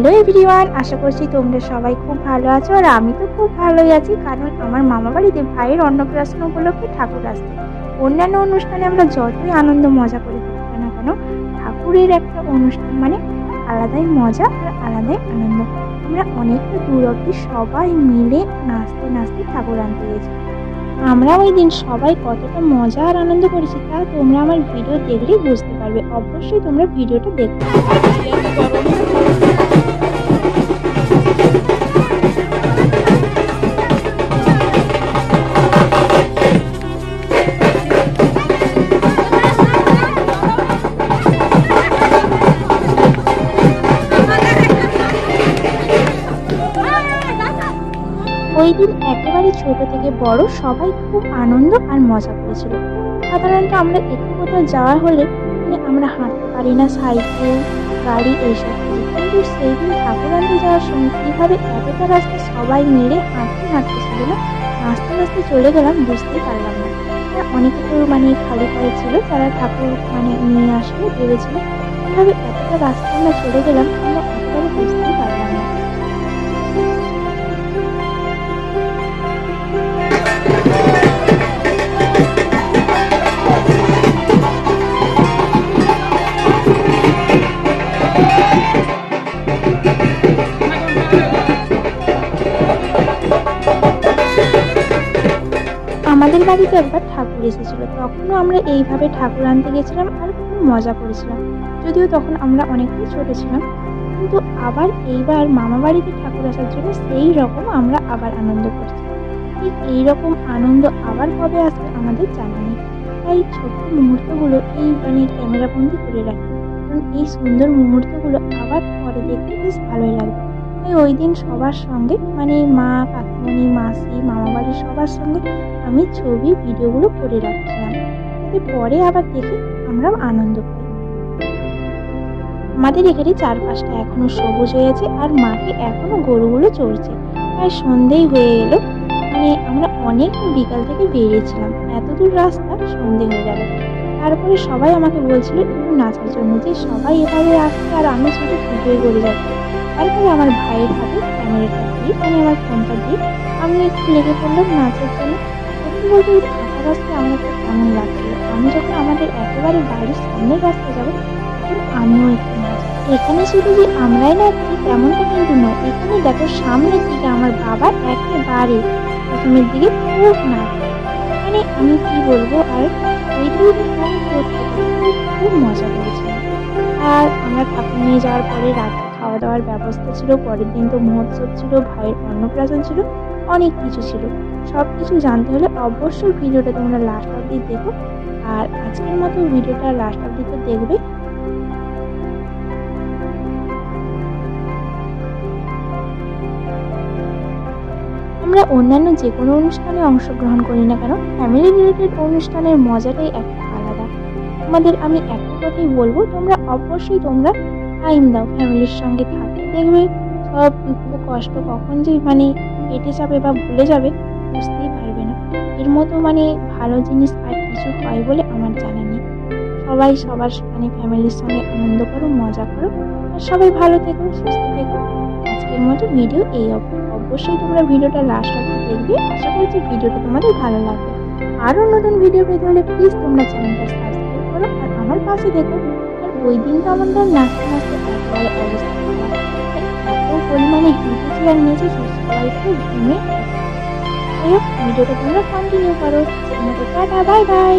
Hello everyone, আশা করছি তোমরা সবাই খুব ভালো আছো। আর আমি তো খুব ভালোই আছি, কারণ আমার মামা বাড়িতে ভাইয়ের অন্নপ্রাশন উপলক্ষে ঠাকুর আসছে। অন্যান্য অনুষ্ঠানে আমরা যতই আনন্দ মজা করে থাকি না কেন, ঠাকুরের একটা অনুষ্ঠান মানে আলাদাই মজা আর আলাদাই আনন্দ। আমরা অনেকটা দূর অবধি সবাই মিলে নাচতে নাচতে ঠাকুর আনতে গেছি। আমরা ওই দিন সবাই কতটা মজা আর আনন্দ করেছি তা তোমরা আমার ভিডিও দেখলেই বুঝতে পারবে। অবশ্যই তোমরা ভিডিওটা দেখো। ওই দিন একেবারে ছোট থেকে বড় সবাই খুব আনন্দ আর মজা করেছিল। সাধারণত আমরা একটু কোথাও যাওয়া হলে আমরা হাঁটতে পারি না, সাইকেল গাড়ি এইসব করি, কিন্তু সেই দিন ঠাকুর আনতে যাওয়ার সময় কীভাবে এতটা রাস্তা সবাই মিলে হাঁটতে হাঁটতে ছিল না, নাচতে নাচতে চলে গেলাম বুঝতেই পারলাম না। অনেকে তো খালি পায়ে ছিল, যারা ঠাকুর নিয়ে আসলে ভেবেছিল। কীভাবে এতটা রাস্তা আমরা চলে গেলাম আমরা একেবারে বুঝতেই পারলাম না। আমাদের বাড়িতে একবার ঠাকুর এসেছিল, তখনও আমরা এইভাবে ঠাকুর আনতে গেছিলাম আর খুব মজা করেছিলাম। যদিও তখন আমরা অনেকটাই ছোট ছিলাম, কিন্তু আবার এইবার মামা বাড়িতে ঠাকুর আসার জন্য সেই রকম আমরা আবার আনন্দ করছি। ঠিক এইরকম আনন্দ আবার কবে আসবে আমাদের জানা নেই। তাই ছোট্ট মুহূর্তগুলো এই ক্যামেরা বন্দি করে রাখি, কারণ এই সুন্দর মুহূর্তগুলো আবার পরে দেখতে বেশ ভালোই লাগবে। তাই ওই দিন সবার সঙ্গে মা, কাকিমণি, মাসি, মামা বাড়ির সবার সঙ্গে আমি ছবি ভিডিওগুলো করে রাখছিলাম, যাতে পরে আবার দেখে আমরাও আনন্দ পাই। আমাদের এখানে চারপাশটা এখনো সবুজ হয়ে আছে আর মাঠে এখনো গরুগুলো চড়ছে। প্রায় সন্ধেই হয়ে এলো, আমরা অনেক বিকাল থেকে বেরিয়েছিলাম, এত দূর রাস্তা সন্ধে হয়ে গেল। তারপরে সবাই আমাকে বলছিল একটু নাচার জন্য, যে সবাই এভাবে আসছে আর আমি শুধু ভিডিও করে যাচ্ছি। তারপরে আমার ভাইয়ের হাতে ক্যামেরাটা দিয়ে আমার ফোনটা দিয়ে আমি একটু লেগে পড়লাম নাচের জন্য। সত্যি বলতে ওই ফাঁকা রাস্তায় আমার একটা কেমন লাগছিল। আমি যখন আমাদের একেবারে বাড়ির সামনের রাস্তায় যাবো তখন আমিও একটু নাচি। এখানে শুধু যে আমরাই নাচছি তেমনটা কিন্তু নয়, এখানে দেখো সামনের দিকে আমার বাবা একেবারে প্রথমের দিকে খুব নাচে। আমি কি বলবো, আর ওই দিন খুব মজা করেছিলাম। আর আমরা ঠাকুর নিয়ে যাওয়ার পরে রাতে খাওয়া দাওয়ার ব্যবস্থা ছিল, পরের দিন তো মহোৎসব ছিল, ভাইয়ের অন্নপ্রাশন ছিল, অনেক কিছু ছিল। সব কিছু জানতে হলে অবশ্যই ভিডিওটা তোমরা লাস্ট অবধি দেখো। আর আজকের মতো ভিডিওটা লাস্ট অবধি তো দেখবে। আমরা অন্যান্য যে কোনো অনুষ্ঠানে অংশগ্রহণ করি না কেন, ফ্যামিলি রিলেটেড অনুষ্ঠানের মজাটাই একটা আলাদা। তোমাদের আমি একটা কথাই বলবো, তোমরা অবশ্যই টাইম দাও, ফ্যামিলির সঙ্গে থাকো, দেখবে সব দুঃখ কষ্ট কখন যে কেটে যাবে বা ভুলে যাবে বুঝতেই পারবে না। এর মতো ভালো জিনিস আর কিছু হয় বলে আমার জানা নেই। সবাই সবার ফ্যামিলির সঙ্গে আনন্দ করো, মজা করো, আর সবাই ভালো থেকো, সুস্থ থেকো। আজকের মতো ভিডিও এই অবশ্যই তোমরা ভিডিওটা লাস্ট অবধি দেখবে। আশা করছি ভিডিওটা তোমাদের ভালো লাগবে। আরও নতুন ভিডিও পেতে হলে প্লিজ তোমরা চ্যানেলটা সাবস্ক্রাইব করো আর আমার পাশে দেখো। আর ওই দিন তো আমাদের নাচতে নাচতে একেবারে অবস্থা খারাপ, এত পরিমাণে হেঁটেছি আর নেচেছি সবাই খুব ঘেমে। যাই হোক, ভিডিওটা তোমরা কন্টিনিউ করো। Tata, bye bye.